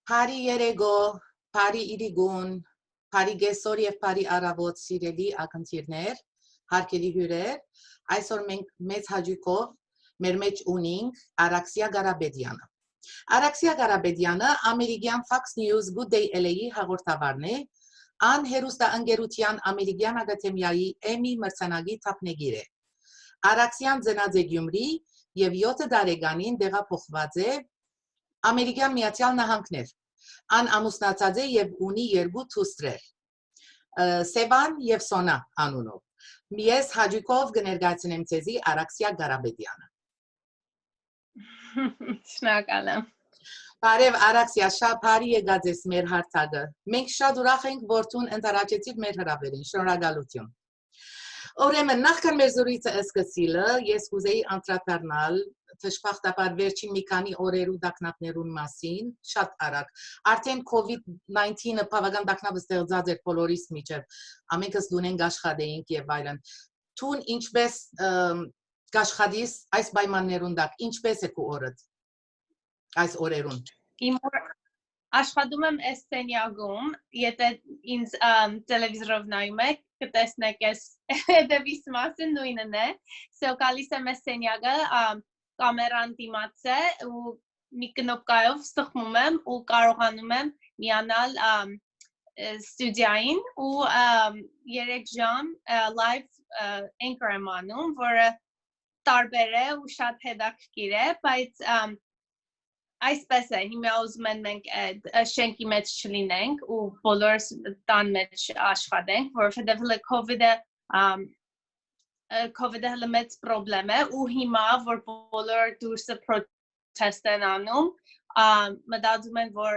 Pari Yerego, Pari Irigun, Pari Gesor եւ Pari Aravot սիրելի ակնթիրներ, հարգելի հյուրեր, այսօր մենք մեծ հաճույքով մեր մեջ ունենք Araksya Karapetyan-ը։ Araksya Karapetyan-ը ամերիկյան Fox News Good Day LA-ի հաղորդավարն է, ան հեռուստաընկերության ամերիկյան ակադեմիայի Emmy մրցանակի թափնեգիր է։ Araksyan ծնած է Gyumri եւ 7 տարեկանին տեղափոխված է Ամերիկյան Միացյալ Նահանգներ, ան ամուսնացած է եւ ունի 2 դուստրեր, Սևան եւ Սոնա անունով։ Ես հաճույքով կներկայացնեմ ցեզի Araksya Karapetyan-ը։ Շնորհակալ եմ։ Բարև Araksya, շատ բարի եկած ես մեր հարթակը։ Մենք շատ ուրախ ենք, որ դու ընդառաջեցիր մեր հրավերին։ Շնորհակալություն։ Ուրեմն նախքան մեր զրույցը սկսելը, ես կուզեի անդրադառնալ թշփախտաբար վերջին մի քանի օրերու տագնապներուն մասին, շատ արագ։ Արդեն COVID-19-ը բավական տագնապ ստեղծած էր բոլորիս միջև։ Ամենքս դունենք աշխատեինք եւ այլն։ Դու ինչպես աշխատես այս պայմաններուն տակ, ինչպես է քո օրդ այս օրերուն։ Իմ աշխատում եմ Էստենիագում, եթե ինձ տելևիզորով նայում եք, կտեսնեք այս հետևիս մասը նույնն է։ So գալիս եմ Էստենիագը, կամերան դիմաց է ու մի կնոպկայով ստխմում եմ ու կարողանում եմ միանալ ստուդիային ու 3 ժամ live anchor եմ անում, որը տարբեր է ու շատ հետաքրքիր է, բայց այսպես է, հիմա ուզում են մենք շենքի մեջ չլինենք ու բոլորս տան մեջ աշխատենք, որովհետև հենց COVID-ը հենց մեծ պրոբլեմ է ու հիմա, որ բոլոր դուրսը պրոտեստ են անում, մտածում են, որ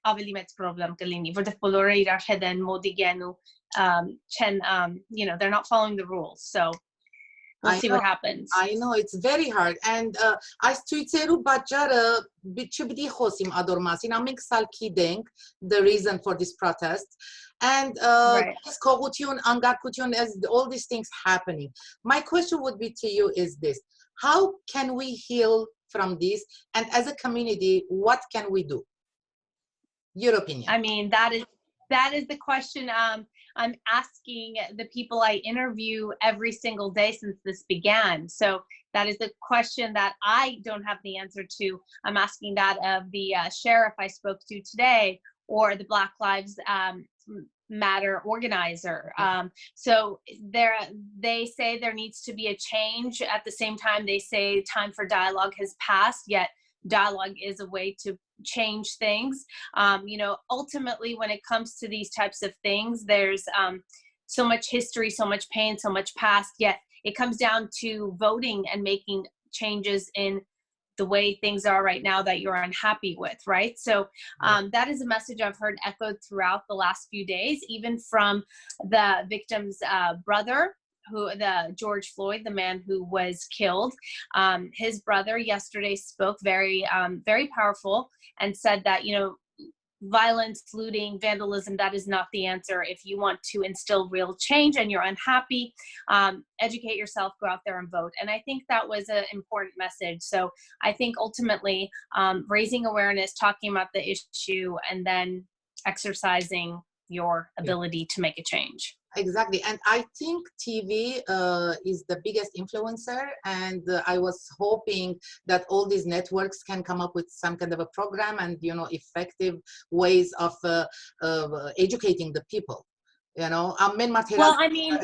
ավելի մեծ պրոբլեմ կլինի, որովհետև բոլորը իրար հետ են մոդիկ են ու չեն, they're not following the rules, so we'll see what happens. I know, it's very hard. And այս ցույցերու պատճառը չպիտի խոսիմ ադոր մասին, ամենք սալ գիտենք the reason for this protest. And կողություն, անկարգություն, all these things happening. My question would be to you is this. How can we heal from this? And as a community, what can we do? Your opinion. I mean, that is the question I'm asking the people I interview every single day since this began. So that is the question that I don't have the answer to. I'm asking that of the sheriff I spoke to today or the Black Lives Matter organizer. So they say there needs to be a change. At the same time, they say time for dialogue has passed, yet dialogue is a way to change things. Ultimately, when it comes to these types of things, there's so much history, so much pain, so much past, yet it comes down to voting and making changes in the way things are right now that you're unhappy with, right? So that is a message I've heard echoed throughout the last few days, even from the victim's brother, the George Floyd, the man who was killed. His brother yesterday spoke very powerful and said that, violence, looting, vandalism, that is not the answer. If you want to instill real change and you're unhappy, educate yourself, go out there and vote. And I think that was an important message. So I think ultimately raising awareness, talking about the issue, and then exercising your ability to make a change. Exactly. And I think TV is the biggest influencer. And I was hoping that all these networks can come up with some kind of a program and, effective ways of educating the people. Well, I mean,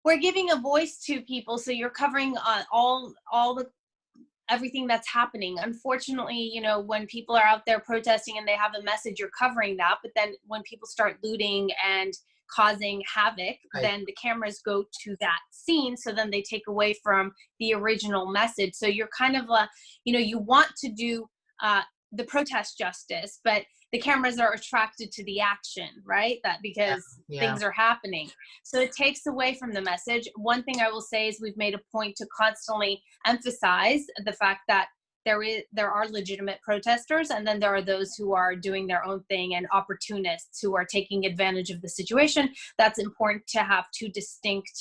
we're giving a voice to people. So you're covering all the everything that's happening. Unfortunately, when people are out there protesting and they have a message, you're covering that. But then when people start looting and causing havoc, then the cameras go to that scene. So then they take away from the original message. So you're kind of, you want to do the protest justice, but the cameras are attracted to the action, right? That because things are happening. So it takes away from the message. One thing I will say is we've made a point to constantly emphasize the fact that there are legitimate protesters, and then there are those who are doing their own thing and opportunists who are taking advantage of the situation. That's important to have two distinct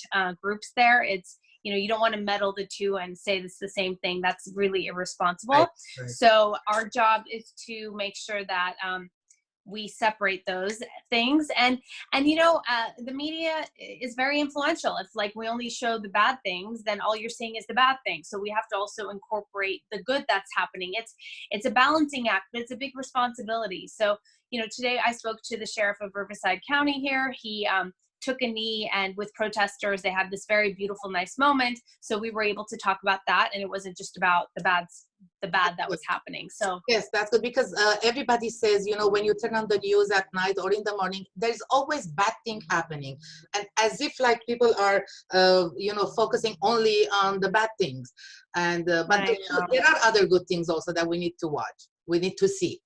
groups there. It's you don't want to meddle the two and say it's the same thing. That's really irresponsible. Right. So our job is to make sure that we separate those things. And the media is very influential. If like we only show the bad things, then all you're seeing is the bad things. So we have to also incorporate the good that's happening. It's a balancing act, but it's a big responsibility. So, today I spoke to the sheriff of Riverside County here. He took a knee, and with protesters, they had this very beautiful, nice moment. So we were able to talk about that, and it wasn't just about the bad that was happening. So yes, that's good, because everybody says, when you turn on the news at night or in the morning, there's always bad thing happening, and as if like people are focusing only on the bad things, and but there are other good things also that we need to watch, we need to see.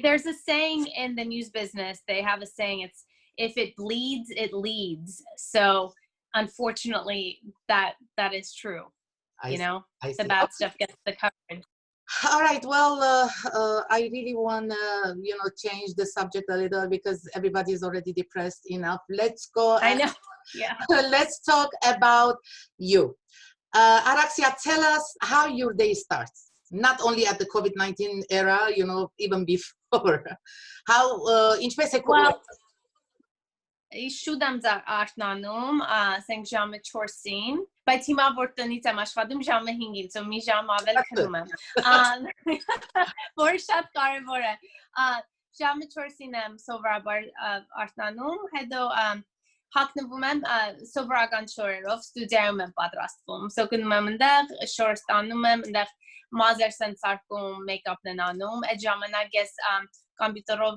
There's a saying in the news business. They have a saying, it's, if it bleeds, it leads. So unfortunately, that is true. The bad stuff gets the coverage. All right. Well, I really want to, change the subject a little, because everybody is already depressed enough. Let's go. I know. Yeah. Let's talk about you. Araksya, tell us how your day starts. Not only at the COVID-19 era, even before. How, well, շուտ եմ արթնանում, ասենք ժամը 4-ին, բայց հիմա որ տնից եմ աշխատում ժամը 5-ին, so մի ժամ ավել քնում եմ, որը շատ կարևոր է, ժամը 4-ին եմ սովորաբար արթնանում, հետո հագնվում եմ սովորական շորերով, ստուդիայում եմ պատրաստվում, so գնում եմ ընդեղ, շոր ստանում եմ, ընդեղ մազեր սարքում, մեյքափն են անում, այդ ժամանակ ես կոմպյուտերով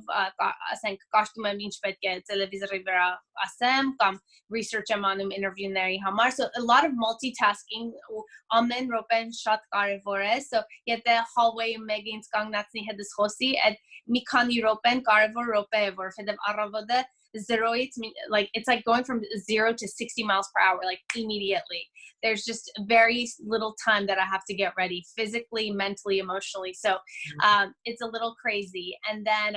ասենք կաշտում եմ ինչ պետք է տելևիզորի վրա ասեմ, կամ research եմ անում interview-ների համար, so a lot of multitasking, ու ամեն րոպեն շատ կարևոր է, so եթե hallway-ում մեկը ինձ կանգնացնի հետս խոսի, այդ մի քանի րոպեն կարևոր րոպե է, որովհետև առավոտը it's like going from 0 to 60 miles per hour, like immediately. There's just very little time that I have to get ready physically, mentally, emotionally. So it's a little crazy. And then,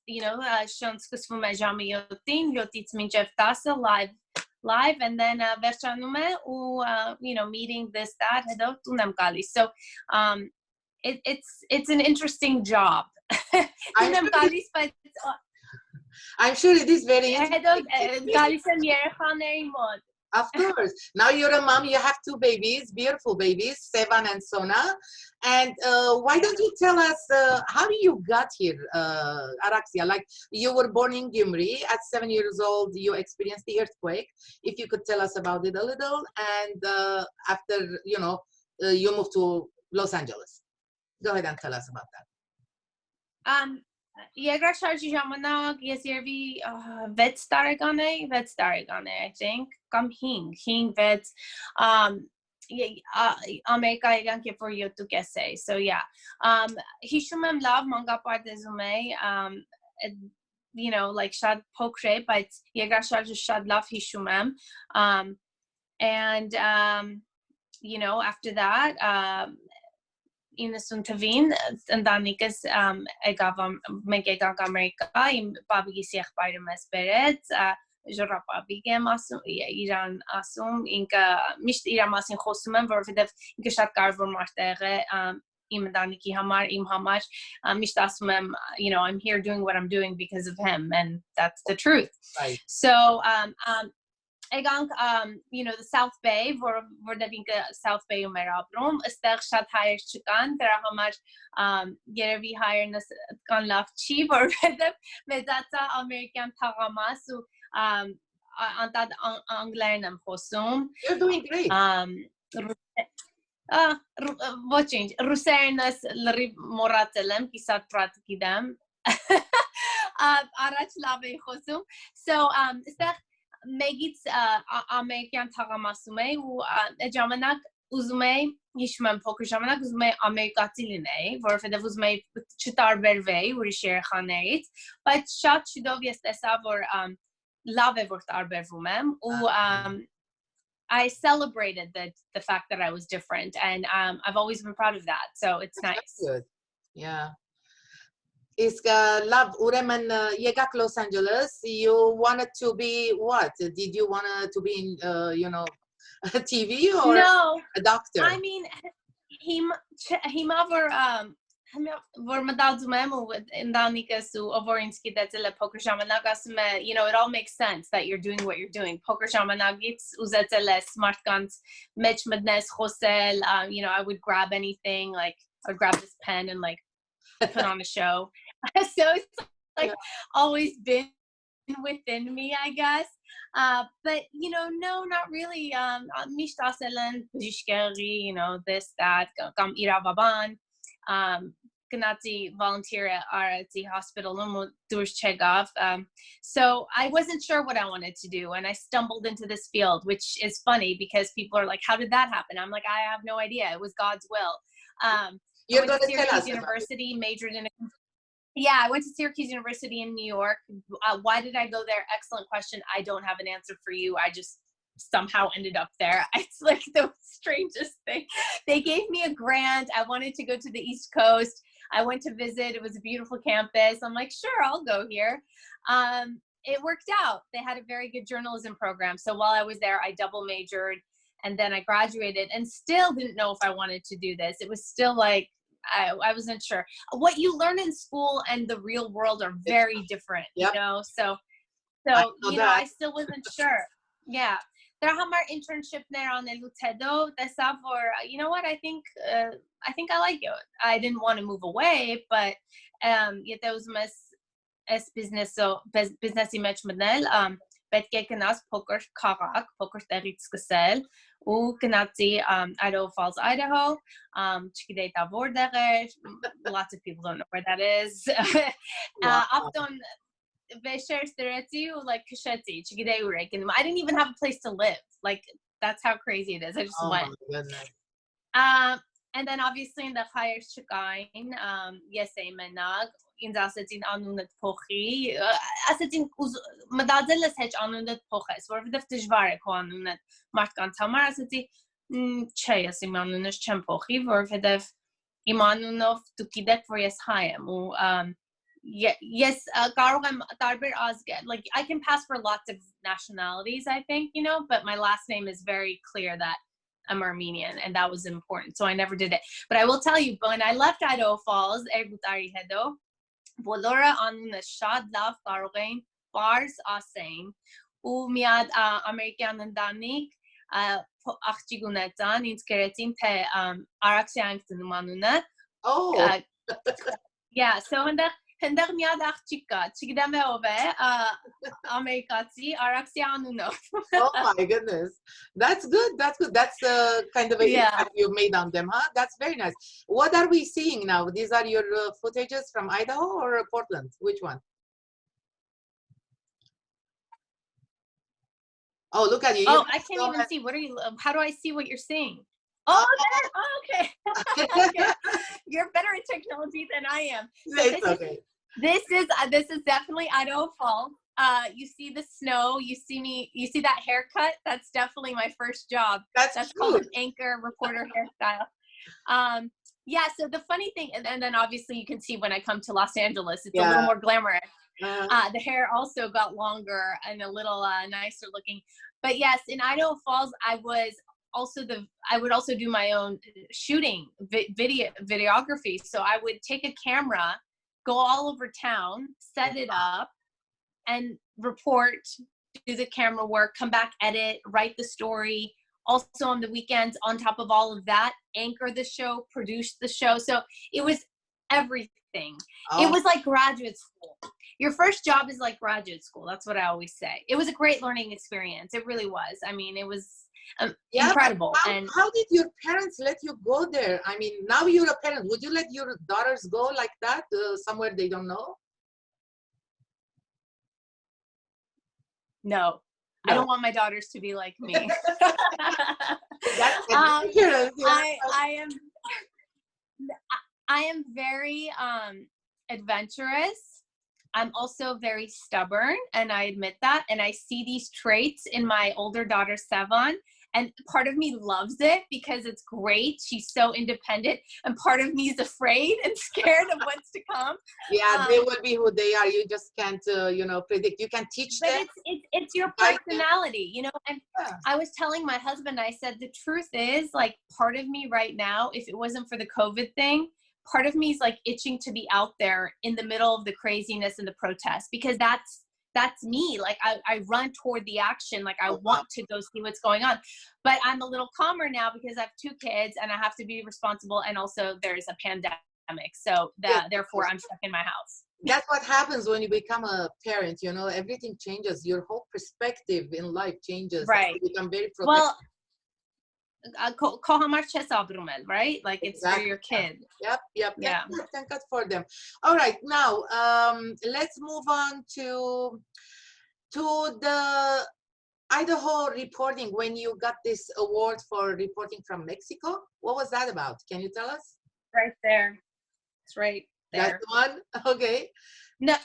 շոն սկսվում է ժամը 7-ին, 7-ից մինչև 10 live, and then վերջանում է ու, meeting this, that, հետո տուն եմ գալիս. So it's an interesting job. Տուն եմ գալիս, but I'm sure it is very interesting. Of course. Now you're a mom, you have 2 babies, beautiful babies, Sevan and Sona. And why don't you tell us how you got here, Araksya? Like, you were born in Gyumri. At 7 years old, you experienced the earthquake. If you could tell us about it a little. And after, you moved to Los Angeles. Go ahead and tell us about that. Երկրաշարժի ժամանակ ես երևի 6 տարեկան էի, I think, կամ 5-6, Ամերիկա եկանք երբ որ 7.5 էի, so yeah, հիշում եմ լավ մանկապարտեզում էի, like շատ փոքր էի, բայց երկրաշարժը շատ լավ հիշում եմ, and after that, 90 թվին ընտանիքս մենք եկանք Ամերիկա, իմ պապիկիս եղբայրը մեզ բերեց, ժռապապիկ եմ ասում, իրան ասում, ինքը միշտ իրա մասին խոսում եմ, որովհետև ինքը շատ կարևոր մարդեղ է իմ ընտանիքի համար, իմ համար, միշտ ասում եմ, I'm here doing what I'm doing because of him, and that's the truth. Right. So Egank, the South Bay, որտեղ ինքը South Bay-ում էր ապրում, այստեղ շատ հայեր չկան, դրա համար երևի հայերն կան լավ չի, որովհետև մեծացա ամերիկյան թաղամաս ու անտառ անգլերեն եմ խոսում. You're doing great. Ոչինչ, ռուսերենս լրիվ մոռացել եմ, կիսատ պրատ գիտեմ, առաջ լավ էի խոսում, so այստեղ մեգից ամերիկյան թաղամասում էի ու այդ ժամանակ ուզում էի, հիշում եմ փոքր ժամանակ ուզում էի ամերիկացի լինեի, որովհետև ուզում էի չտարբերվեի ուրիշ երեխաներից, բայց շատ շուտով ես տեսա, որ լավ է որ տարբերվում եմ ու I celebrated the fact that I was different, and I've always been proud of that, so it's nice. That's good. Yeah. Իսկ լավ, ուրեմն եկաք Los Angeles, you wanted to be what? Did you want to be in, TV or No, a doctor? I mean, որ մտածում եմ ու ընտանիքս ու ով ինձ գիտեցել է փոքր ժամանակ ասում է, you know, it all makes sense that you're doing what you're doing. Փոքր ժամանակից ուզեցել ես մարդկանց մեջ մտնես խոսել, you know, I would grab anything, like I would grab this pen and like put on a show. So it's like always been within me, I guess. But you know, no, not really. Mishta aselen, you know, this, that, kam iravaban. Gnazi volunteer at the hospital. So I wasn't sure what I wanted to do, and I stumbled into this field, which is funny because people are like, "How did that happen?" I'm like, "I have no idea. It was God's will." You're going to tell us. University, majored in. Yeah, I went to Syracuse University in New York. Why did I go there? Excellent question. I don't have an answer for you. I just somehow ended up there. It's like the strangest thing. They gave me a grant. I wanted to go to the East Coast. I went to visit. It was a beautiful campus. I'm like, sure, I'll go here. It worked out. They had a very good journalism program. So while I was there, I double majored, and then I graduated and still didn't know if I wanted to do this. It was still like, I wasn't sure. What you learn in school and the real world are very different, you know? So you know, I still wasn't sure. Yeah. There are more internship there on the Lutedo. You know what? I think I like it. I didn't want to move away, but yet there was as business image model. Պետք է գնաս փոքր քաղաք, փոքր տեղից սկսել ու գնացի Idaho Falls, Idaho. Չգիտեի դա որտեղ էր. Lots of people don't know where that is. Ապտոն վեշեր ստրեցի ու like քշեցի, չգիտեի ուր եք գնում. I didn't even have a place to live. Like that's how crazy it is. I just went. And then obviously in the higher Chikain, yes, menag. Ինձ ասեցին անունդ փոխի, ասեցին մտածել ես հեչ անունդ փոխես, որովհետև դժվար է քո անունը մարդկանց համար, ասեցի չէ, ես իմ անունս չեմ փոխի, որովհետև իմ անունով դուք գիտեք, որ ես հայ եմ ու yes, կարող եմ տարբեր ազգեր, like I can pass for lots of nationalities, I think, you know, but my last name is very clear that I'm Armenian, and that was important, so I never did it. But I will tell you, when I left Idaho Falls, բոլորը անունը շատ լավ կարող էին բարձ ասեին ու միած ամերիկյան ընտանիք աղջիկ ունեցան ինձ գրեցին թե Araksya դնում անունը yeah, so հնդեղ միած աղջիկ կա չգիտեմ ով է ամերիկացի Araksya անունով. Oh my goodness, that's good, that's kind of a impact you made on them, huh? That's very nice. What are we seeing now? These are your footages from Idaho or Portland? Which one? Oh, look at you. Oh, I can't even see. What are you? How do I see what you're seeing? Oh, okay. Okay. You're better at technology than I am. So this is definitely Idaho Falls. You see the snow. You see that haircut. That's definitely my first job. That's called an anchor reporter hairstyle. Yeah. So the funny thing, and then obviously you can see when I come to Los Angeles, it's a little more glamorous. The hair also got longer and a little nicer looking. But yes, in Idaho Falls, I would also do my own shooting, videography. So I would take a camera, go all over town, set it up, and report, do the camera work, come back, edit, write the story. Also on the weekends, on top of all of that, anchor the show, produce the show. So it was everything. It was like graduate school. Your first job is like graduate school. That's what I always say. It was a great learning experience. It really was. I mean, it was incredible. How did your parents let you go there? I mean, now you're a parent. Would you let your daughters go like that somewhere they don't know? No. I don't want my daughters to be like me. I am very adventurous. I'm also very stubborn, and I admit that. And I see these traits in my older daughter, Sevan, And part of me loves it because it's great. She's so independent. And part of me is afraid and scared of what's to come. Yeah, they will be who they are. You just can't, predict. You can teach but them. it's your personality, and Yeah. I was telling my husband, I said, the truth is, like, part of me right now, if it wasn't for the COVID thing, part of me is like itching to be out there in the middle of the craziness and the protests, because that's me. Like, I run toward the action. Like, I want to go see what's going on, but I'm a little calmer now because I have 2 kids and I have to be responsible. And also there's a pandemic. So therefore I'm stuck in my house. That's what happens when you become a parent, everything changes. Your whole perspective in life changes. Right. You become very protective. Well, right? Like, it's Exactly. for your kid. Yep. Yeah. Thank God for them. All right, now let's move on to the Idaho reporting. When you got this award for reporting from Mexico, what was that about? Can you tell us? Right there. It's right there. That's the one? Okay. No,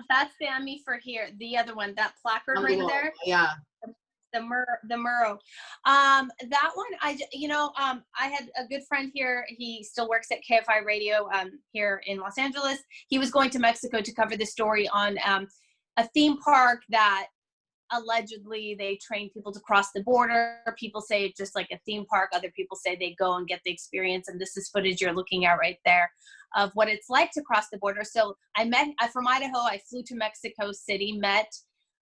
that's the Emmy for here. The other one, that placard right there. Yeah. The Murrow. That one, I had a good friend here. He still works at KFI Radio here in Los Angeles. He was going to Mexico to cover the story on a theme park that allegedly they train people to cross the border. People say it's just like a theme park. Other people say they go and get the experience. And this is footage you're looking at right there of what it's like to cross the border. So I'm from Idaho. I flew to Mexico City, met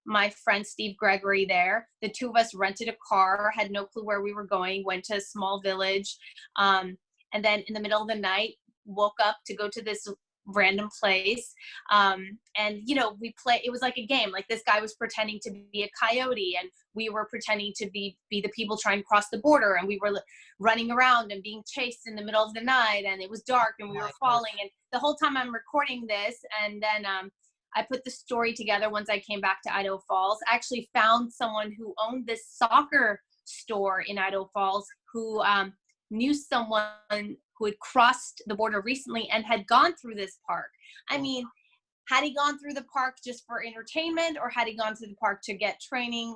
my friend Steve Gregory there. The 2 of us rented a car, had no clue where we were going, went to a small village. And then in the middle of the night, woke up to go to this random place. And it was like a game. Like, this guy was pretending to be a coyote and we were pretending to be the people trying to cross the border, and we were running around and being chased in the middle of the night, and it was dark and we were falling. And the whole time I'm recording this, and then I put the story together once I came back to Idaho Falls. I actually found someone who owned this soccer store in Idaho Falls who knew someone who had crossed the border recently and had gone through this park. I mean, had he gone through the park just for entertainment, or had he gone through the park to get training?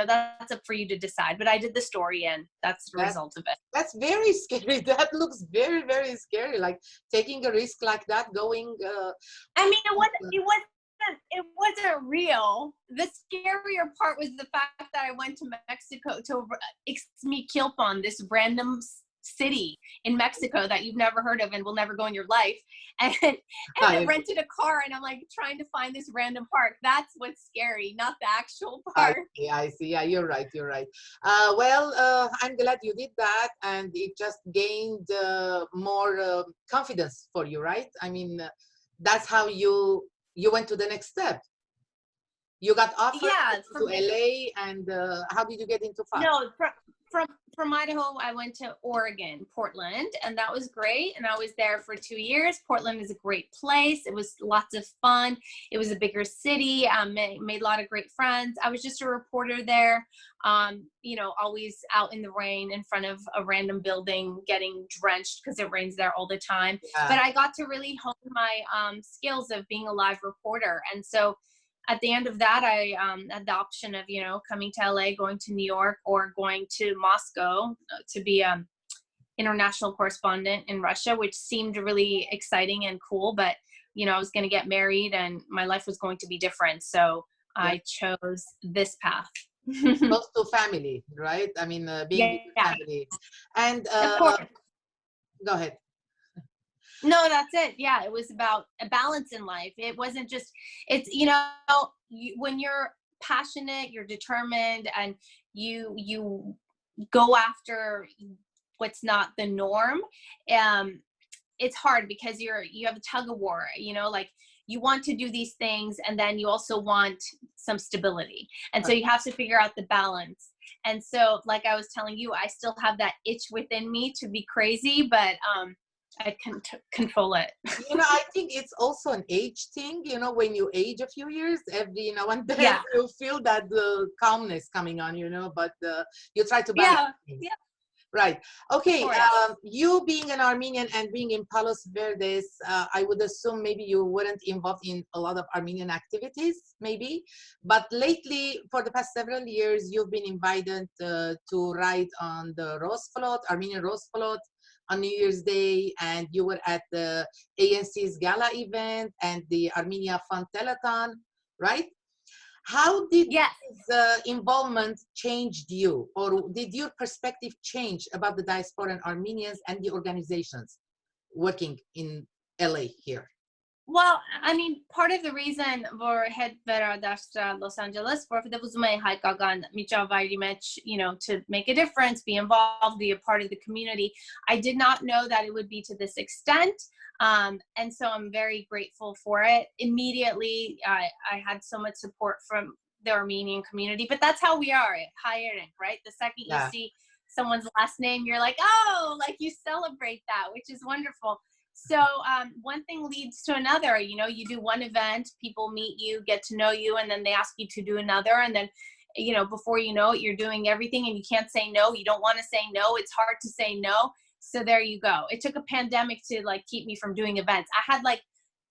That's up for you to decide. But I did the story, and that's the result of it. That's very scary. That looks very, very scary. Like, taking a risk like that, going. I mean, it wasn't real. The scarier part was the fact that I went to Mexico to Ixmiquilpan, this random city in Mexico that you've never heard of and will never go in your life. And I rented a car, and I'm like trying to find this random park. That's what's scary, not the actual park. I see. Yeah, you're right. I'm glad you did that, and it just gained more confidence for you, right? I mean, that's how you went to the next step. You got offered to LA, and how did you get into Fox? No, from Idaho, I went to Oregon, Portland, and that was great. And I was there for 2 years. Portland is a great place. It was lots of fun. It was a bigger city. Made a lot of great friends. I was just a reporter there, always out in the rain in front of a random building, getting drenched because it rains there all the time. Yeah. But I got to really hone my skills of being a live reporter. And so at the end of that, I had the option of, coming to LA, going to New York, or going to Moscow to be an international correspondent in Russia, which seemed really exciting and cool. But, I was going to get married and my life was going to be different. So I chose this path. Close to family, right? I mean, being with family. And go ahead. No, that's it. Yeah, it was about a balance in life. It wasn't just, it's, when you're passionate, you're determined, and you go after what's not the norm. It's hard because you have a tug of war, like you want to do these things, and then you also want some stability. And so you have to figure out the balance. And so, like I was telling you, I still have that itch within me to be crazy, but I can control it. I think it's also an age thing. When you age a few years, every now and then you feel that the calmness coming on, but you try to balance things. Right. Okay. course. You being an Armenian and being in Palos Verdes, I would assume maybe you weren't involved in a lot of Armenian activities, maybe. But lately, for the past several years, you've been invited to ride on the Rose Float, Armenian Rose Float, on New Year's Day, and you were at the ANC's gala event and the Armenia Fund Telethon, right? How did Yes. this involvement changed you, or did your perspective change about the diaspora and Armenians and the organizations working in LA here? Well, I mean, part of the reason for head Veradastra Los Angeles for the Wuzume Haikagan Michavairi match, you know, to make a difference, be involved, be a part of the community. I did not know that it would be to this extent. And so I'm very grateful for it. Immediately, I had so much support from the Armenian community, but that's how we are at higher rank, right? The second you see someone's last name, you're like, oh, like you celebrate that, which is wonderful. So one thing leads to another. You know, you do one event, people meet you, get to know you, and then they ask you to do another. And then, you know, before you know it, you're doing everything and you can't say no. You don't want to say no. It's hard to say no. So there you go. It took a pandemic to like keep me from doing events. I had like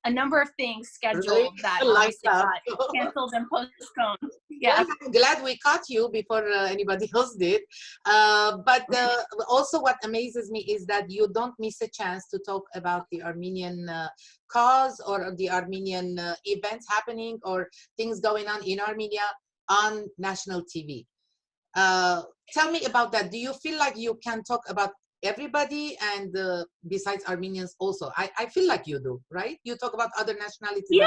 a number of things scheduled that obviously got canceled and postponed. Yeah. Well, I'm glad we caught you before anybody else did. But also what amazes me is that you don't miss a chance to talk about the Armenian cause or the Armenian events happening or things going on in Armenia on national TV. Tell me about that. Do you feel like you can talk about everybody and besides Armenians also? I feel like you do, right? You talk about other nationalities. Yeah.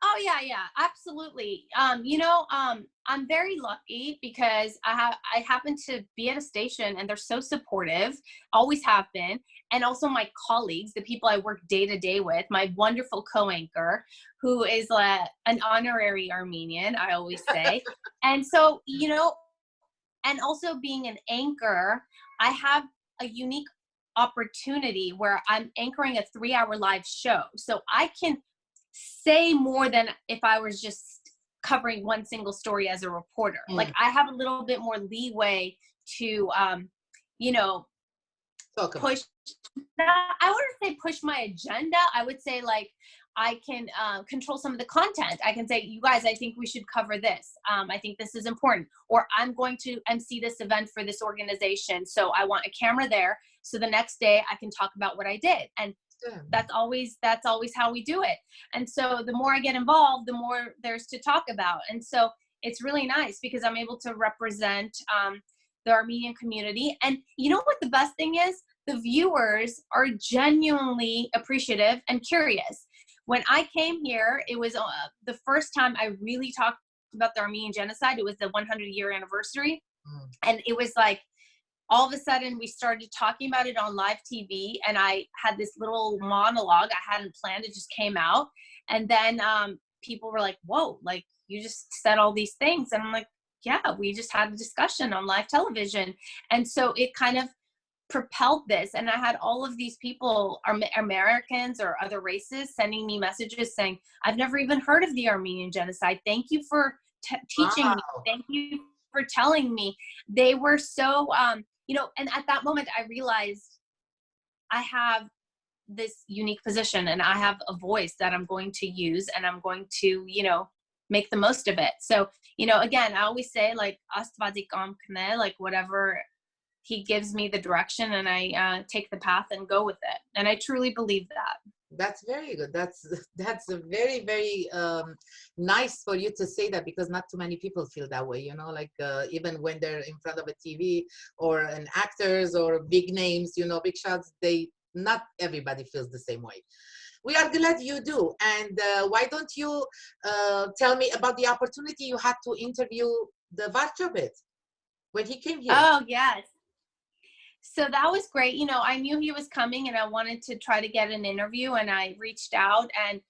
Oh yeah, absolutely. You know, I'm very lucky because I happen to be at a station and they're so supportive, always have been. And also my colleagues, the people I work day to day with, my wonderful co-anchor, who is an honorary Armenian, I always say. And so, you know, and also being an anchor, I have a unique opportunity where I'm anchoring a 3-hour live show. So I can say more than if I was just covering one single story as a reporter. Like I have a little bit more leeway to, you know, push, I wouldn't say push my agenda. I would say like, I can control some of the content. I can say, you guys, I think we should cover this. I think this is important. Or I'm going to MC this event for this organization. So I want a camera there. So the next day I can talk about what I did. And that's always how we do it. And so the more I get involved, the more there's to talk about. And so it's really nice because I'm able to represent the Armenian community. And you know what the best thing is? The viewers are genuinely appreciative and curious. When I came here, it was the first time I really talked about the Armenian genocide. It was the 100-year anniversary. And it was like, all of a sudden we started talking about it on live TV, and I had this little monologue I hadn't planned. It just came out. And then people were like, whoa, like you just said all these things. And I'm like, yeah, we just had a discussion on live television. And so it kind of propelled this. And I had all of these people, Americans or other races, sending me messages saying, I've never even heard of the Armenian genocide. Thank you for teaching me. Thank you for telling me. They were so, you know, and at that moment I realized I have this unique position and I have a voice that I'm going to use and I'm going to, you know, make the most of it. So, you know, again, I always say like, like whatever he gives me the direction, and I take the path and go with it. And I truly believe that. That's very good. That's a very, very nice for you to say that, because not too many people feel that way, you know, like even when they're in front of a TV or an actors or big names, you know, big shots, not everybody feels the same way. We are glad you do. And why don't you tell me about the opportunity you had to interview the Varchabit when he came here? Oh, yes. So that was great. You know, I knew he was coming and I wanted to try to get an interview, and I reached out and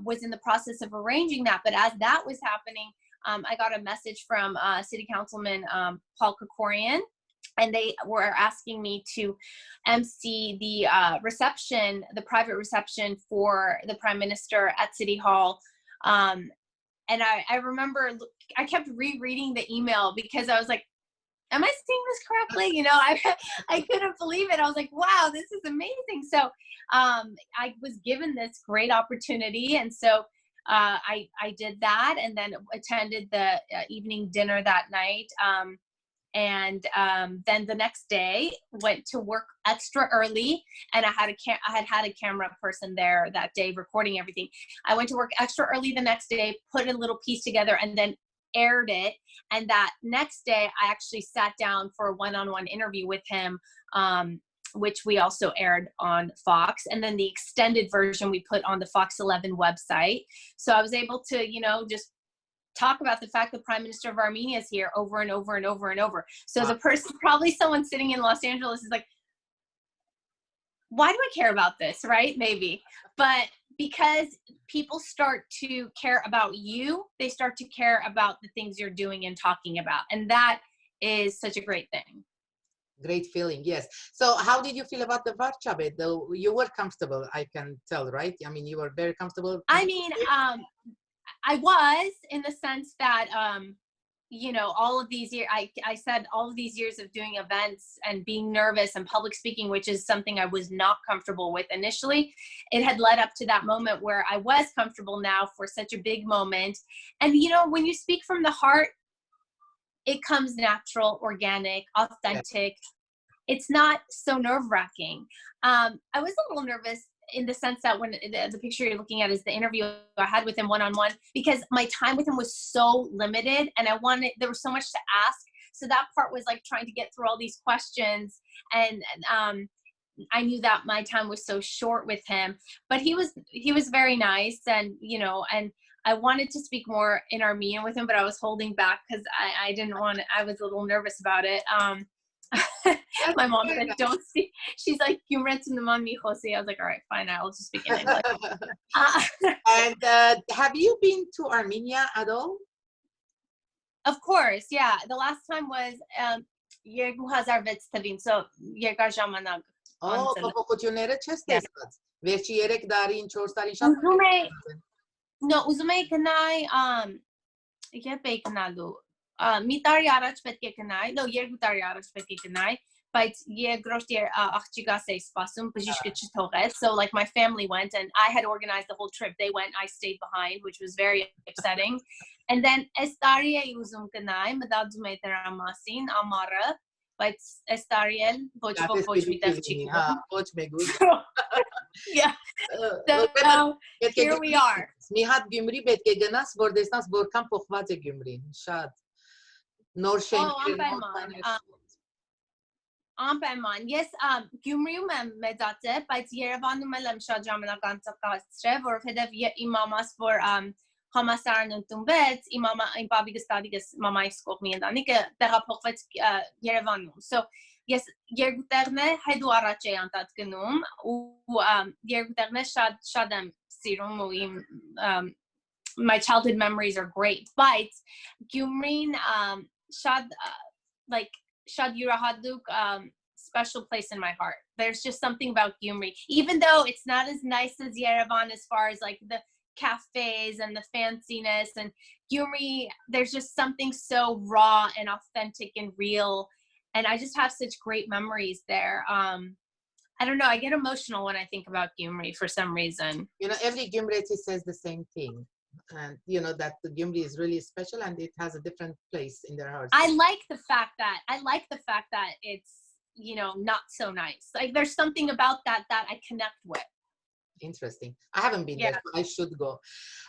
was in the process of arranging that. But as that was happening, I got a message from City Councilman Paul Kokorian, and they were asking me to MC the reception, the private reception for the Prime Minister at City Hall. And I remember I kept rereading the email because I was like, am I saying this correctly? You know, I couldn't believe it. I was like, wow, this is amazing. So I was given this great opportunity. And so I did that, and then attended the evening dinner that night. And then the next day went to work extra early, and I had a camera person there that day recording everything. I went to work extra early the next day, put a little piece together, and then aired it. And that next day I actually sat down for a one-on-one interview with him, which we also aired on Fox. And then the extended version we put on the Fox 11 website. So I was able to, you know, just talk about the fact that Prime Minister of Armenia is here over and over and over and over. So as a person, probably someone sitting in Los Angeles is like, why do I care about this, right? Maybe. But because people start to care about you, they start to care about the things you're doing and talking about. And that is such a great thing. Great feeling, yes. So how did you feel about the Varchabet, though? You were comfortable, I can tell, right? I mean, you were very comfortable. I mean, I was, in the sense that, you know, all of these years, I said all of these years of doing events and being nervous and public speaking, which is something I was not comfortable with initially, it had led up to that moment where I was comfortable now for such a big moment. And, you know, when you speak from the heart, it comes natural, organic, authentic. It's not so nerve-wracking. I was a little nervous in the sense that when the picture you're looking at is the interview I had with him one-on-one, because my time with him was so limited, and there was so much to ask. So that part was like trying to get through all these questions. And I knew that my time was so short with him, but he was very nice. And, you know, and I wanted to speak more in Armenian with him, but I was holding back because I didn't want to, I was a little nervous about it. My mom said, don't speak. She's like, Gyumri. I was like, all right, fine, I'll just speak in English. And have you been to Armenia at all? Of course, yeah. The last time was 2006 թվին, so երկար ժամանակ. Oh, փոփոխությունները չես տեսած։ Վերջի 3 տարին, 4 տարին շատ։ Ուզում եի գնալ, երբ էի գնալու, մի տարի առաջ պետք է գնալ, 2 տարի առաջ պետք է գնալ, բայց երկրորդ աղջիկաս էի սպասում, բժիշկը չթողեց. So like my family went, and I had organized the whole trip. They went, I stayed behind, which was very upsetting. And then այս տարի էի ուզում գնալ, մտածում էի դրա մասին, ամառը, բայց այս տարի էլ ոչ մի տեղ չի գնում։ Ոչ մեկ։ Yeah. So here we are. Մի հատ Gyumri պետք է գնաս, որ տեսնաս որքան փոխված է Gyumrին, շատ նոր շենքեր։ Անպայման, ես Gyumriում եմ մեծացել, բայց Երևանում եմ շատ ժամանակ անցկացրել, որովհետև իմ մամաս, որ համալսարան ընդունվեց, իմ պապիկս, տատիկս, մամայիս կողմի ընտանիքը տեղափոխվեց Երևանում։ So ես երկու տեղն հետո առաջ էի անտած գնում, ու երկու տեղն շատ եմ սիրում, ու իմ my childhood memories are great, but Gyumriin շատ յուրահատուկ special place in my heart. There's just something about Gyumri, even though it's not as nice as Yerevan as far as like the cafes and the fanciness, and Gyumri, there's just something so raw and authentic and real, and I just have such great memories there. I don't know, I get emotional when I think about Gyumri for some reason. You know, every Gyumreti says the same thing. And you know that the Gyumri is really special, and it has a different place in their hearts. I like the fact that it's, you know, not so nice. Like there's something about that I connect with. Interesting. I haven't been there, but I should go.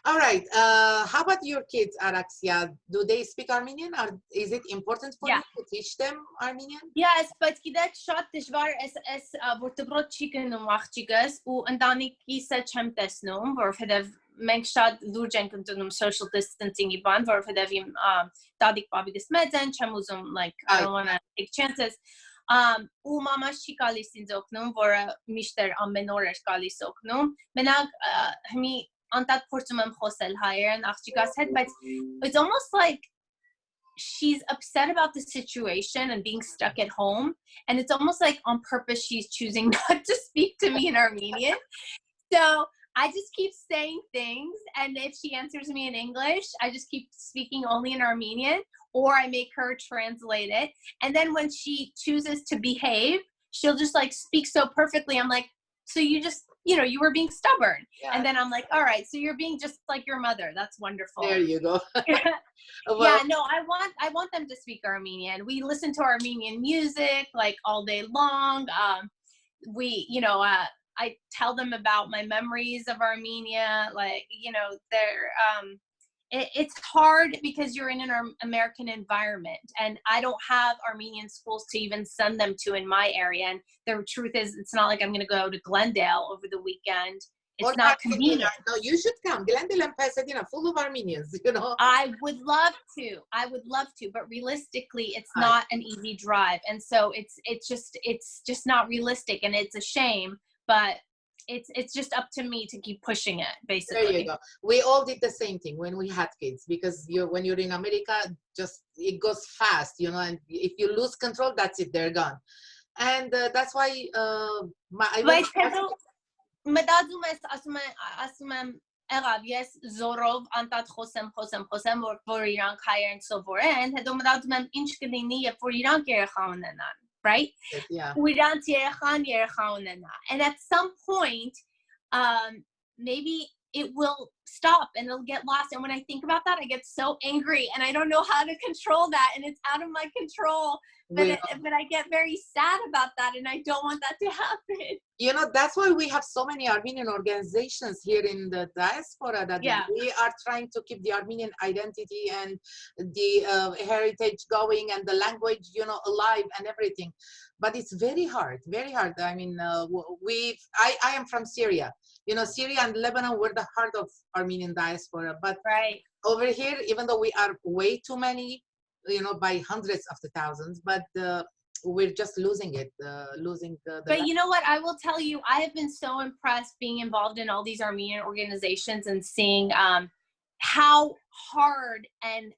All right. How about your kids, Araksya? Do they speak Armenian, or is it important for you to teach them Armenian? Yes, but գիտեք շատ դժվար էս որ դպրոց չի գնում աղջիկս ու ընտանիքիս չեմ տեսնում, որովհետև մենք շատ լուրջ ենք ընդունում social distancing-ի բան, որովհետև իմ տատիկ պապիկս մեծ են, չեմ ուզում, like I don't want to take chances. Ու մամաս չի գալիս ինձ օգնում, որը միշտ ամեն օր էր գալիս օգնում։ Մենակ հիմի անտատ փորձում եմ խոսել հայերեն աղջիկաս հետ, բայց it's almost like she's upset about the situation and being stuck at home, and it's almost like on purpose she's choosing not to speak to me in Armenian. So I just keep saying things, and if she answers me in English, I just keep speaking only in Armenian, or I make her translate it. And then when she chooses to behave, she'll just like speak so perfectly. I'm like, so you just, you know, you were being stubborn. Yeah. And then I'm like, all right, so you're being just like your mother. That's wonderful. There you go. Well, yeah, no, I want them to speak Armenian. We listen to Armenian music like all day long. We, you know, I tell them about my memories of Armenia. Like, you know, it's hard because you're in an American environment, and I don't have Armenian schools to even send them to in my area. And the truth is, it's not like I'm going to go to Glendale over the weekend. It's not convenient. No, you should come. Glendale and Pasadena, full of Armenians, you know. I would love to, but realistically, it's not an easy drive. And so it's just not realistic, and it's a shame, but it's just up to me to keep pushing it, basically. There you go. We all did the same thing when we had kids, because when you're in America, just it goes fast, you know, and if you lose control, that's it, they're gone. And that's why մտածում ես, ասում եմ, եղավ, ես զորով անտատ խոսեմ, որ իրանք հայերեն սովորեն, հետո մտածում եմ, ինչ կլինի, երբ որ իրանք երեխա ունենան, right? Yeah. Ու իրանք երեխա ունենա. And at some point, maybe it will stop and it'll get lost. And when I think about that, I get so angry and I don't know how to control that, and it's out of my control. But I get very sad about that, and I don't want that to happen. You know, that's why we have so many Armenian organizations here in the diaspora, that we are trying to keep the Armenian identity and the heritage going, and the language, you know, alive and everything. But it's very hard, very hard. I mean, I am from Syria. You know, Syria and Lebanon were the heart of Armenian diaspora. But over here, even though we are way too many, you know, by hundreds of the thousands, but we're just losing it, But you know what, I will tell you, I have been so impressed being involved in all these Armenian organizations and seeing how hard and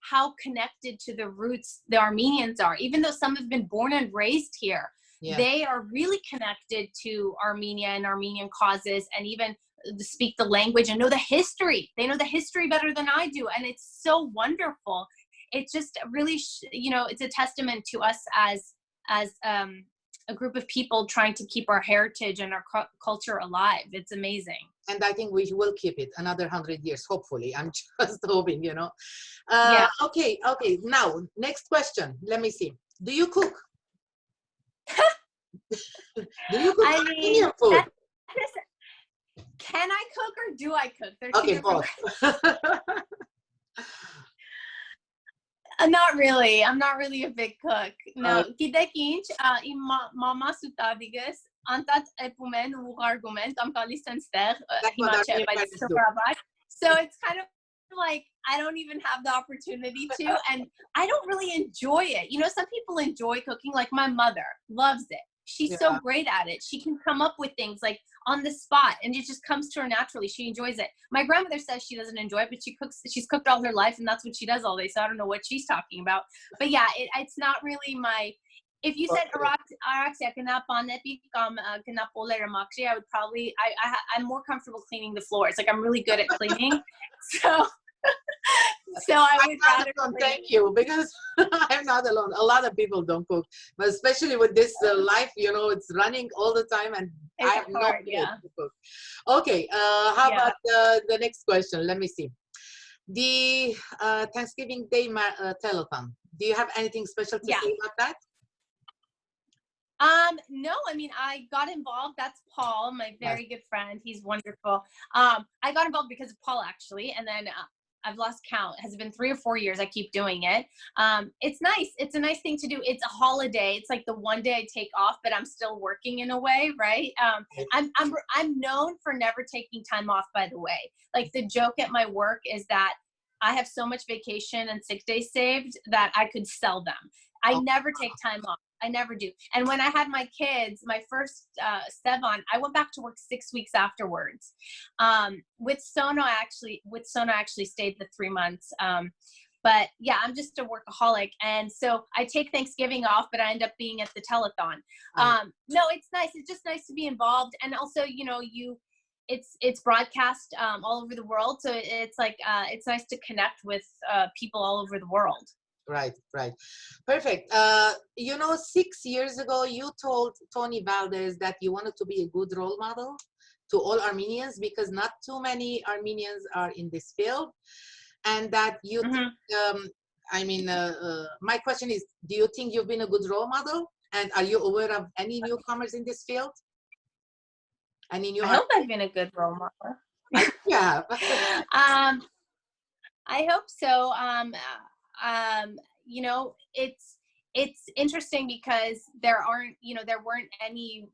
how connected to the roots the Armenians are. Even though some have been born and raised here, they are really connected to Armenia and Armenian causes, and even speak the language and know the history. They know the history better than I do, and it's so wonderful. It's just really, you know, it's a testament to us as a group of people trying to keep our heritage and our culture alive. It's amazing. And I think we will keep it another 100 years, hopefully. I'm just hoping, you know. Okay. Now, next question. Let me see. Do you cook? Do you cook Armenian food? Can I cook or do I cook? Okay, both. Not really. I'm not really a big cook. No. Գիտեք ինչ, իմ մամաս ու տատիկս անտած էպում են ու ուղարկում են կամ գալիս են ստեղ հիմա չէ, բայց սովորաբար. So it's kind of like I don't even have the opportunity to, and I don't really enjoy it. You know, some people enjoy cooking, like my mother loves it. She's so great at it. She can come up with things like on the spot, and it just comes to her naturally. She enjoys it. My grandmother says she doesn't enjoy it, but she's cooked all her life, and that's what she does all day. So I don't know what she's talking about. But yeah, it's not really my. If you said Araksya Karapetyan, I would probably. I'm more comfortable cleaning the floors. Like I'm really good at cleaning, so. So I would rather thank you, because I'm not alone. A lot of people don't cook, but especially with this life, you know, it's running all the time, and I have no clue to cook. Okay, how about the next question? Let me see. The Thanksgiving Day telethon. Do you have anything special to say about that? No, I mean, I got involved. That's Paul, my very good friend. He's wonderful. I got involved because of Paul, actually, and then I've lost count. It has been 3 or 4 years I keep doing it. It's nice. It's a nice thing to do. It's a holiday. It's like the one day I take off, but I'm still working in a way, right? I'm known for never taking time off, by the way. Like the joke at my work is that I have so much vacation and sick days saved that I could sell them. I never take time off. I never do. And when I had my kids, my first Sevan, I went back to work 6 weeks afterwards. With Sona, I actually stayed the 3 months. But yeah, I'm just a workaholic. And so I take Thanksgiving off, but I end up being at the telethon. No, it's nice. It's just nice to be involved. And also, you know, it's broadcast all over the world. So it's like, it's nice to connect with people all over the world. Right, right. Perfect. 6 years ago, you told Tony Valdez that you wanted to be a good role model to all Armenians because not too many Armenians are in this field. And that you, my question is, do you think you've been a good role model? And are you aware of any newcomers in this field? I hope I've been a good role model. Yeah. I hope so. It's interesting because there weren't any.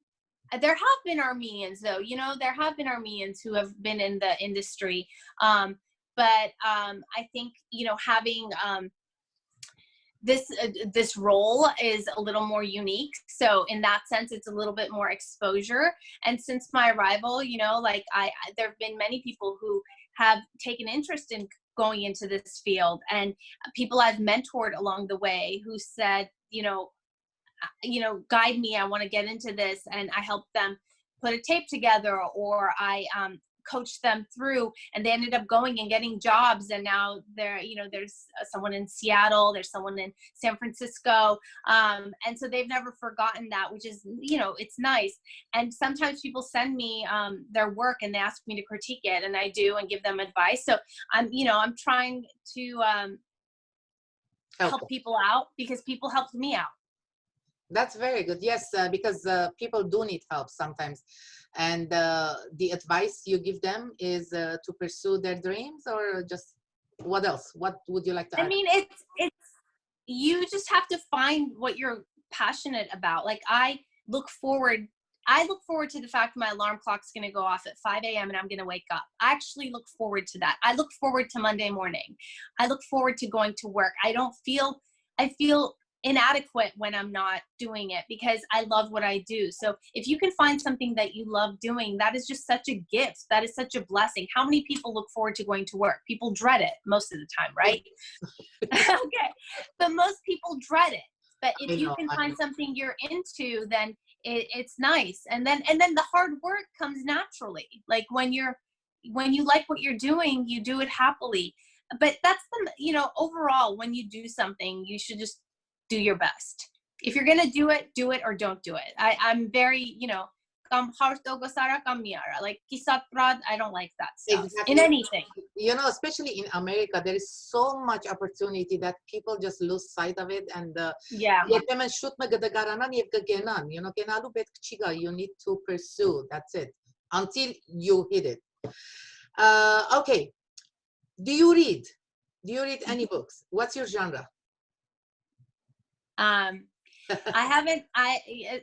There have been Armenians, though. There have been Armenians who have been in the industry. But I think having this role is a little more unique. So in that sense, it's a little bit more exposure. And since my arrival, there have been many people who have taken interest in going into this field, and people I've mentored along the way who said, guide me, I want to get into this. And I helped them put a tape together, or I coached them through, and they ended up going and getting jobs. And now there's someone in Seattle, there's someone in San Francisco. And so they've never forgotten that, which is, it's nice. And sometimes people send me their work and they ask me to critique it, and I do, and give them advice. So I'm trying to help people out because people helped me out. That's very good. Yes, because people do need help sometimes. And the advice you give them is to pursue their dreams, or just what else? What would you like to add? I mean, it's you just have to find what you're passionate about. Like I look forward to the fact my alarm clock's going to go off at 5 a.m. and I'm going to wake up. I actually look forward to that. I look forward to Monday morning. I look forward to going to work. I feel inadequate when I'm not doing it because I love what I do. So if you can find something that you love doing, that is just such a gift. That is such a blessing. How many people look forward to going to work? People dread it most of the time, right? Okay. But most people dread it. But if you can find something you're into, then it's nice. And then the hard work comes naturally. Like when you like what you're doing, you do it happily. But that's overall, when you do something, you should just do your best. If you're gonna do it or don't do it. I'm very, like I don't like that stuff. Exactly. In anything. Especially in America, there is so much opportunity that people just lose sight of it. And you need to pursue. That's it. Until you hit it. Okay. Do you read any books? What's your genre? I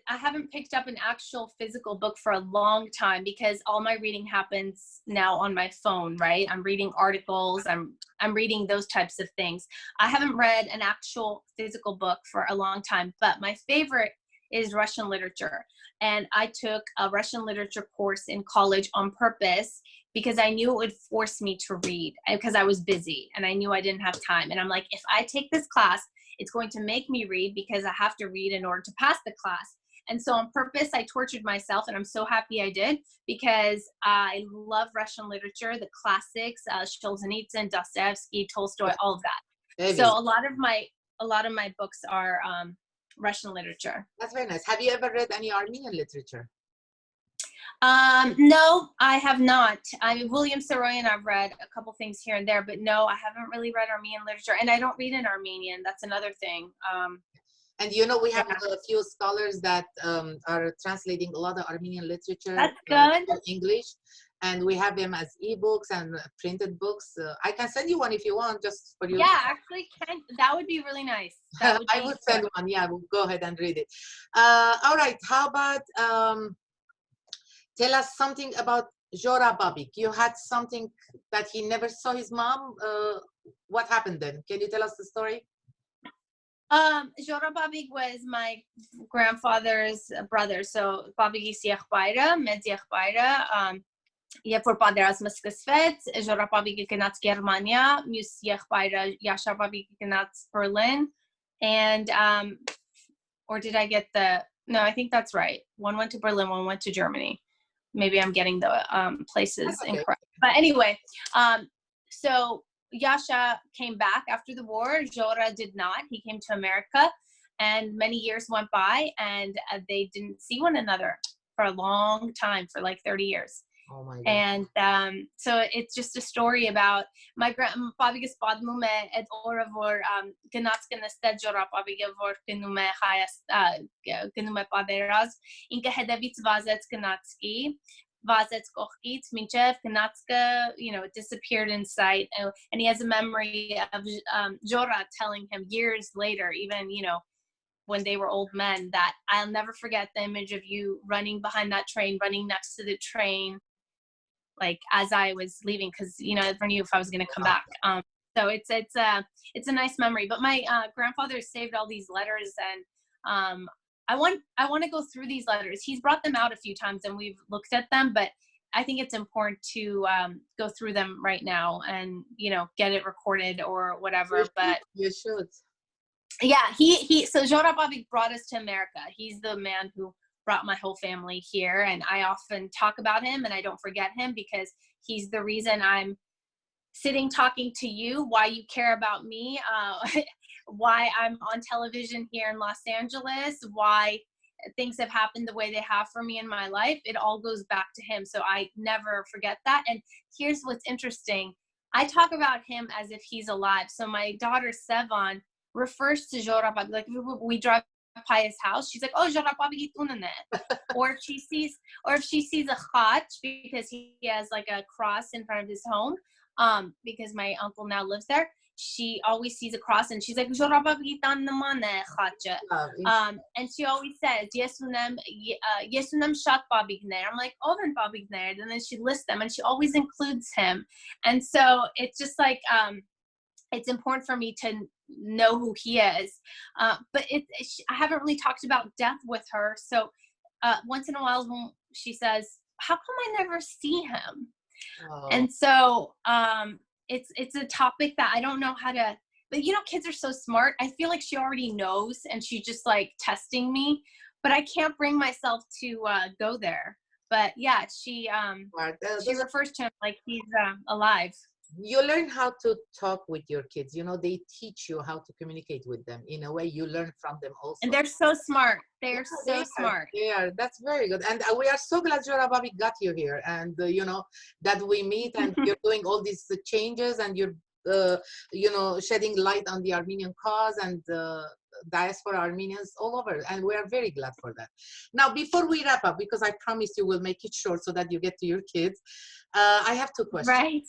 haven't picked up an actual physical book for a long time because all my reading happens now on my phone, right? I'm reading articles, I'm reading those types of things. I haven't read an actual physical book for a long time, but my favorite is Russian literature. And I took a Russian literature course in college on purpose because I knew it would force me to read because I was busy and I knew I didn't have time. And I'm like, if I take this class, it's going to make me read because I have to read in order to pass the class. And so on purpose, I tortured myself, and I'm so happy I did because I love Russian literature, the classics, Solzhenitsyn, Dostoevsky, Tolstoy, all of that. Maybe. So a lot of my books are Russian literature. That's very nice. Have you ever read any Armenian literature? No, I have not. William Saroyan, I've read a couple things here and there, but no, I haven't really read Armenian literature, and I don't read in Armenian. That's another thing. And we have a few scholars that are translating a lot of Armenian literature. That's good. To English, and we have them as ebooks and printed books. I can send you one if you want, just for you. Yeah, actually, that would be really nice. I would send one. Yeah, we'll go ahead and read it. All right. How about tell us something about Zhora Babik. You had something that he never saw his mom. What happened then? Can you tell us the story? Zhora Babik was my grandfather's brother. So Babik Siakhbayra, Medziakhbayra, երբ որ պատերազմը սկսվեց, Zhora Babik գնաց Գերմանիա, մյուս եղբայրը Yashar Babik գնաց Berlin, and or did I get no, I think that's right. One went to Berlin, one went to Germany. Maybe I'm getting the places incorrect. But anyway, so Yasha came back after the war. Jora did not. He came to America, and many years went by, and they didn't see one another for a long time, for like 30 years. Oh my God. And so it's just a story about my grandpa's padmume at oravor gnatske neste Jora pabige vor gnume hayas gnume paderaz inke hedevits vazets gnatski vazets kochkits minchev gnatske, you know, it disappeared in sight, and he has a memory of Jora telling him years later, even, you know, when they were old men, that I'll never forget the image of you running behind that train, running next to the train, like as I was leaving, because, you know, I never knew if I was going to come back. So it's a nice memory. But my grandfather saved all these letters, and I want to go through these letters. He's brought them out a few times, and we've looked at them, but I think it's important to go through them right now and, you know, get it recorded or whatever. You should. Yeah, so Jora Babik brought us to America. He's the man who brought my whole family here, and I often talk about him, and I don't forget him, because he's the reason I'm sitting talking to you, why you care about me, why I'm on television here in Los Angeles, why things have happened the way they have for me in my life. It all goes back to him, so I never forget that. And here's what's interesting. I talk about him as if he's alive. So my daughter Sevan refers to Jora Babik, like we drive by his house, she's like, oh, Jora Babik tunane. Or if she sees a chach, because he has like a cross in front of his home, because my uncle now lives there, she always sees a cross, and she's like, Jora Babik tanamane chach. And she always says, Yesunem shat babigner. I'm like, Oven babigner. And then she lists them, and she always includes him. And so it's just like, it's important for me to know who he is. But I haven't really talked about death with her. So once in a while when she says, how come I never see him? Oh. And so it's a topic that I don't know how to, but you know, kids are so smart. I feel like she already knows, and she's just like testing me, but I can't bring myself to go there. But yeah, she refers to him like he's alive. You learn how to talk with your kids. You know, they teach you how to communicate with them. In a way, you learn from them also. And they're so smart. They're so smart. Yeah, that's very good. And we are so glad Jora Babik got you here, and you know, that we meet, and you're doing all these changes, and you're you know, shedding light on the Armenian cause and diaspora Armenians all over, and we are very glad for that. Now, before we wrap up, because I promised you will make it short so that you get to your kids, I have two questions. Right.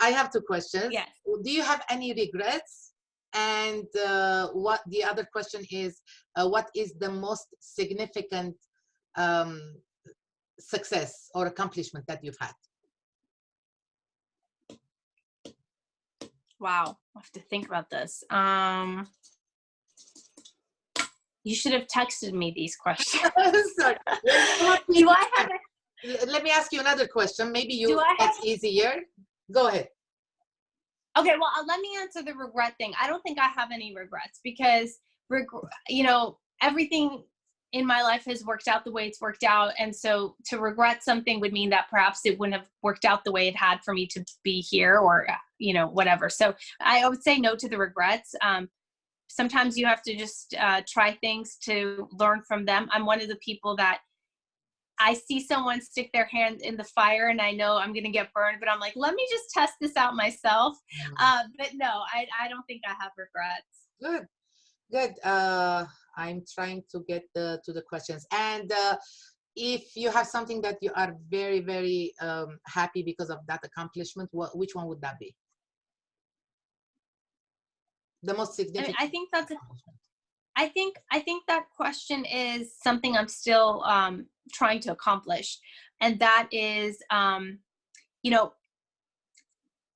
I have two questions. Yes. Do you have any regrets? And what the other question is, what is the most significant success or accomplishment that you've had? Wow, I have to think about this. You should have texted me these questions. Sorry. Do I have Let me ask you another question. Maybe that's easier. Go ahead. Okay, well, let me answer the regret thing. I don't think I have any regrets, because, you know, everything in my life has worked out the way it's worked out. And so to regret something would mean that perhaps it wouldn't have worked out the way it had for me to be here, or, you know, whatever. So I would say no to the regrets. Sometimes you have to just try things to learn from them. I'm one of the people that I see someone stick their hand in the fire and I know I'm going to get burned, but I'm like, let me just test this out myself. But no, I don't think I have regrets. Good. I'm trying to get to the questions. And if you have something that you are very, very happy because of that accomplishment, which one would that be? The most significant. I think that's I think that question is something I'm still trying to accomplish, and that is, you know,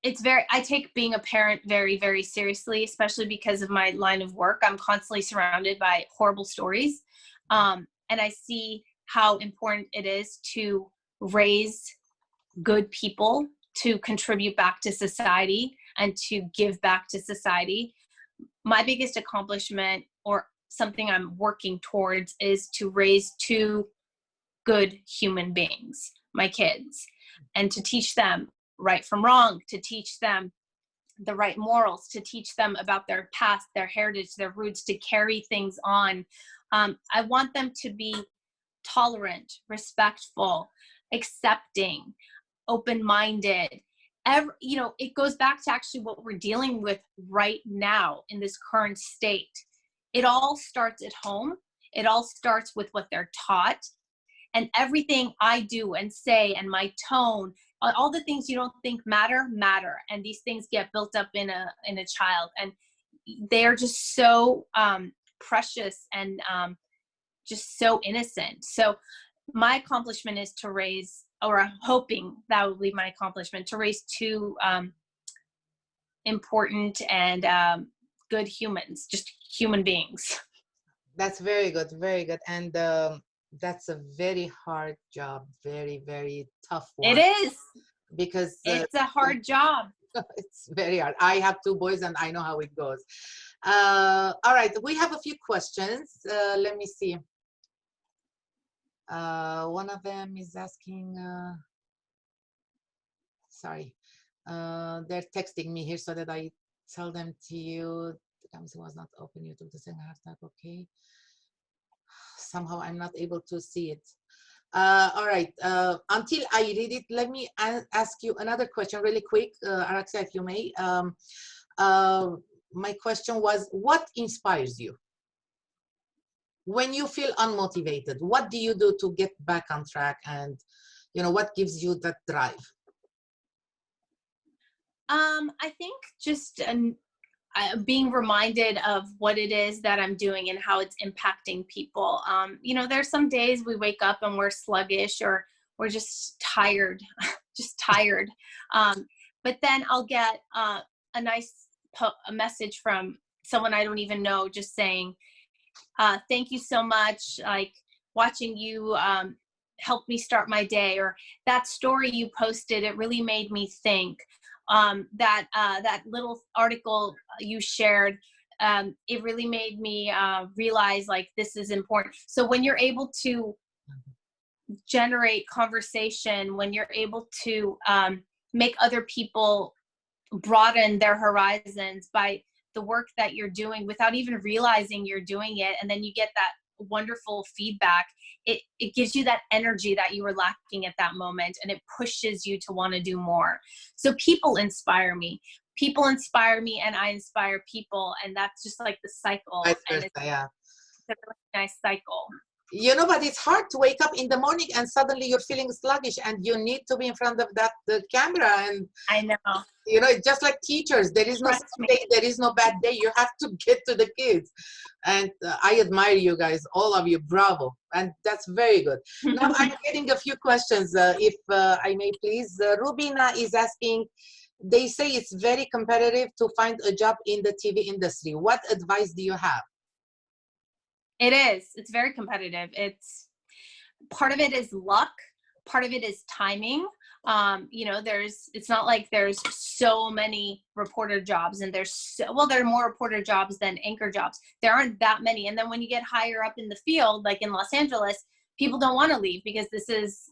I take being a parent very, very seriously, especially because of my line of work. I'm constantly surrounded by horrible stories, and I see how important it is to raise good people to contribute back to society and to give back to society. My biggest accomplishment, or something I'm working towards, is to raise two good human beings, my kids, and to teach them right from wrong, to teach them the right morals, to teach them about their past, their heritage, their roots, to carry things on. I want them to be tolerant, respectful, accepting, open-minded. It goes back to actually what we're dealing with right now in this current state. It all starts at home. It all starts with what they're taught. And everything I do and say and my tone, all the things you don't think matter. And these things get built up in a child. And they're just so precious and just so innocent. So my accomplishment is to raise, or I'm hoping that would be my accomplishment, to raise two important and good humans, just human beings. That's very good, very good. And that's a very hard job, very, very tough one. It is. Because it's a hard job. It's very hard. I have two boys and I know how it goes. All right, we have a few questions. Let me see. One of them is asking, sorry, they're texting me here so that I tell them to you. The camera was not open. You took the second Hartag, okay. Somehow I'm not able to see it. All right, until I read it, let me ask you another question really quick, Araksya, if you may. My question was, what inspires you? When you feel unmotivated, what do you do to get back on track, and what gives you that drive? I think just being reminded of what it is that I'm doing and how it's impacting people. There's some days we wake up and we're sluggish, or we're just tired, but then I'll get a nice message from someone I don't even know, just saying, thank you so much. Like, watching you helped me start my day, or that story you posted, it really made me think. That little article you shared, it really made me realize, like, this is important. So when you're able to generate conversation, when you're able to make other people broaden their horizons by the work that you're doing without even realizing you're doing it, and then you get that wonderful feedback, it gives you that energy that you were lacking at that moment, and it pushes you to want to do more. So people inspire me, and I inspire people, and that's just like the cycle. And it's a really nice cycle. But it's hard to wake up in the morning and suddenly you're feeling sluggish and you need to be in front of the camera. And I know. It's just like teachers. There is no day, there is no bad day. You have to get to the kids. And I admire you guys, all of you. Bravo. And that's very good. Now I'm getting a few questions, if I may please. Rubina is asking, they say it's very competitive to find a job in the TV industry. What advice do you have? It is. It's very competitive. It's part of it is luck. Part of it is timing. It's not like there's so many reporter jobs, and there are more reporter jobs than anchor jobs. There aren't that many. And then when you get higher up in the field, like in Los Angeles, people don't want to leave because this is,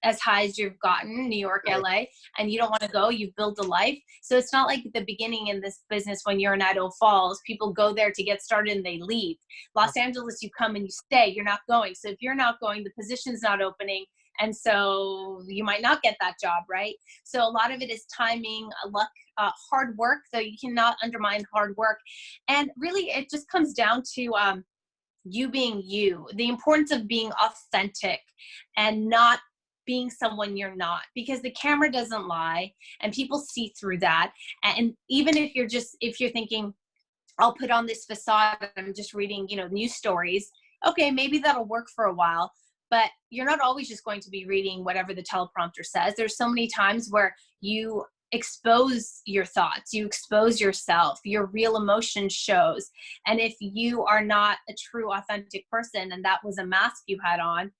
as high as you've gotten, New York, LA, and you don't want to go. You've built a life. So it's not like the beginning in this business when you're in Idaho Falls. People go there to get started and they leave. Los Angeles, you come and you stay. You're not going. So if you're not going, the position's not opening. And so you might not get that job, right? So a lot of it is timing, luck, hard work, though you cannot undermine hard work. And really, it just comes down to you being you, the importance of being authentic and not being someone you're not, because the camera doesn't lie and people see through that. And even if you're thinking, I'll put on this facade, I'm just reading, news stories. Okay, maybe that'll work for a while, but you're not always just going to be reading whatever the teleprompter says. There's so many times where you expose your thoughts, you expose yourself, your real emotion shows. And if you are not a true, authentic person, and that was a mask you had on,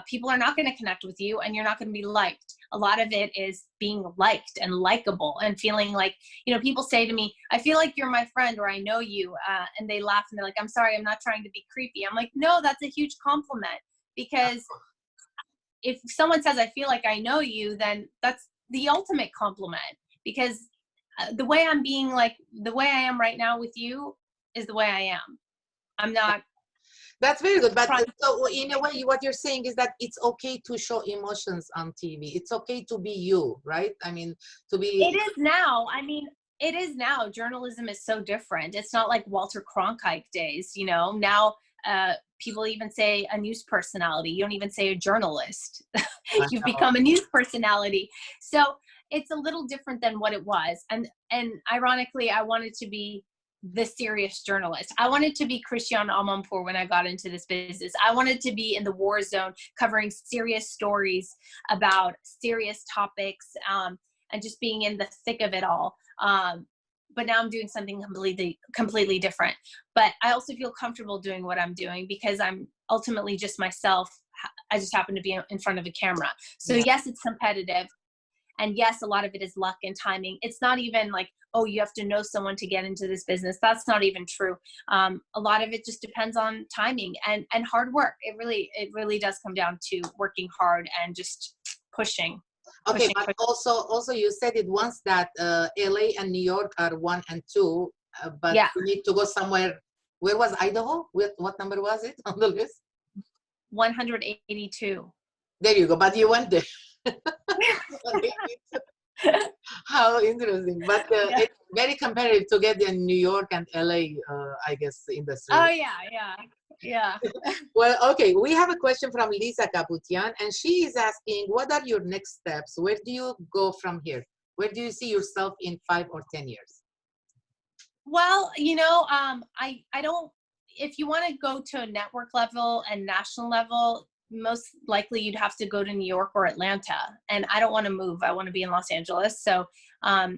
people are not going to connect with you, and you're not going to be liked. A lot of it is being liked and likable and feeling like, people say to me, I feel like you're my friend, or I know you, and they laugh and they're like, I'm sorry, I'm not trying to be creepy. I'm like, no, that's a huge compliment, because if someone says, I feel like I know you, then that's the ultimate compliment, because the way I'm being, like the way I am right now with you is the way I am. I'm not. That's very good. But so in a way, what you're saying is that it's okay to show emotions on TV. It's okay to be you, right? I mean, to be. It is now. I mean, it is now. Journalism is so different. It's not like Walter Cronkite days, you know. Now people even say a news personality. You don't even say a journalist. You've become a news personality. So it's a little different than what it was. And ironically, I wanted to be the serious journalist. I wanted to be Christian Amanpour when I got into this business. I wanted to be in the war zone covering serious stories about serious topics, and just being in the thick of it all. But now I'm doing something completely different. But I also feel comfortable doing what I'm doing because I'm ultimately just myself. I just happen to be in front of a camera. So yes, it's competitive. And yes, a lot of it is luck and timing. It's not even like, oh, you have to know someone to get into this business. That's not even true. A lot of it just depends on timing and hard work. It really does come down to working hard and just pushing. Okay, but also you said it once that LA and New York are 1 and 2, but you need to go somewhere. Where was Idaho? What number was it on the list? 182. There you go. But you went there. How interesting. But it's very competitive to get in New York and LA, I guess, industry. Oh, yeah. Well, okay, we have a question from Lisa Kaputian, and she is asking, what are your next steps? Where do you go from here? Where do you see yourself in 5 or 10 years? Well, you know, I don't, if you want to go to a network level and national level, most likely you'd have to go to New York or Atlanta. And I don't want to move. I want to be in Los Angeles. So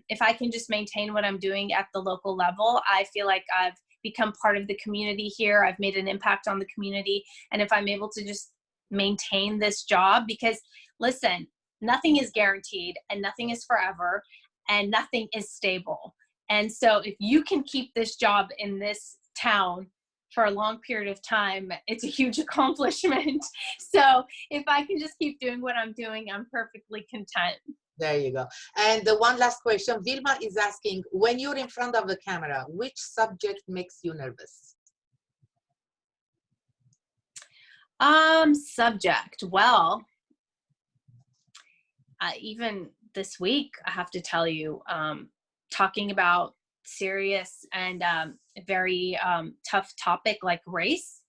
if I can just maintain what I'm doing at the local level, I feel like I've become part of the community here. I've made an impact on the community. And if I'm able to just maintain this job, because listen, nothing is guaranteed and nothing is forever and nothing is stable. And so if you can keep this job in this town for a long period of time, it's a huge accomplishment. So if I can just keep doing what I'm doing, I'm perfectly content. There you go. And the one last question, Vilma is asking, when you're in front of the camera, which subject makes you nervous? Subject. Well, even this week, I have to tell you, talking about serious and very tough topic like race,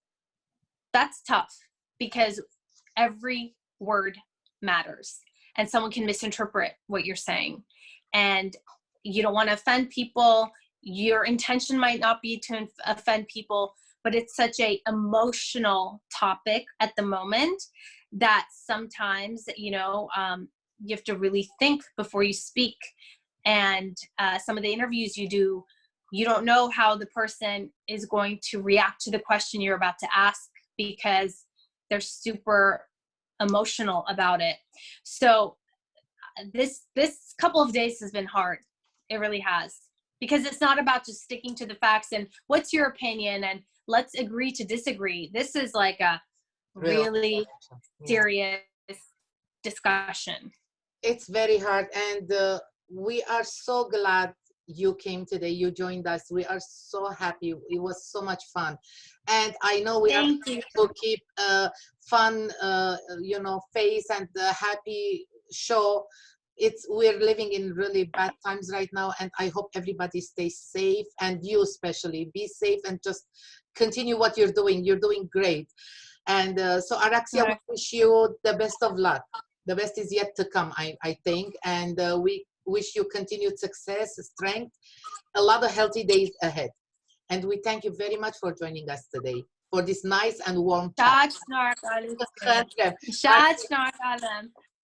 that's tough because every word matters and someone can misinterpret what you're saying, and you don't want to offend people. Your intention might not be to offend people, but it's such a emotional topic at the moment that sometimes, you know, you have to really think before you speak. And some of the interviews you do, you don't know how the person is going to react to the question you're about to ask because they're super emotional about it. So this couple of days has been hard. It really has, because it's not about just sticking to the facts and what's your opinion and let's agree to disagree. This is like a really serious discussion. It's very hard, and we are so glad you came today. You joined us. We are so happy. It was so much fun, and I know we have to keep fun, you know, face and happy show. We're living in really bad times right now, and I hope everybody stays safe, and you especially be safe and just continue what you're doing. You're doing great, and so Araksya, we wish you the best of luck. The best is yet to come, I think, and we wish you continued success, strength, a lot of healthy days ahead. And we thank you very much for joining us today for this nice and warm talk.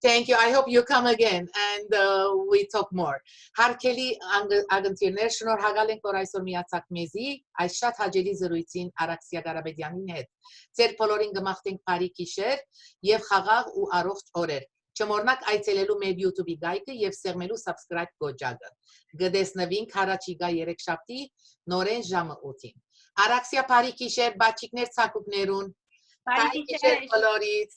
Thank you. I hope you come again and we talk more. Հարկելի ագնտիրներ, շնորհակալ ենք, որ այսօր միացաք մեզի այս շատ հաճելի զրույցին Արաքսիա Կարապետյանի հետ։ Ձեր բոլորին կմաղթենք բարի գիշեր եւ խաղաղ ու առողջ օրեր։ Չմոռնաք այցելելու մեր YouTube-ի գայքը եւ սեղմելու subscribe գոճակը։ Կտեսնվենք հառաջիկա 3 շաբթի նորեն ժամը 8-ին։ Արաքսիա, բարի գիշեր, բաճիկներ, ցակուկներուն։ Բարի գիշեր բոլորիդ։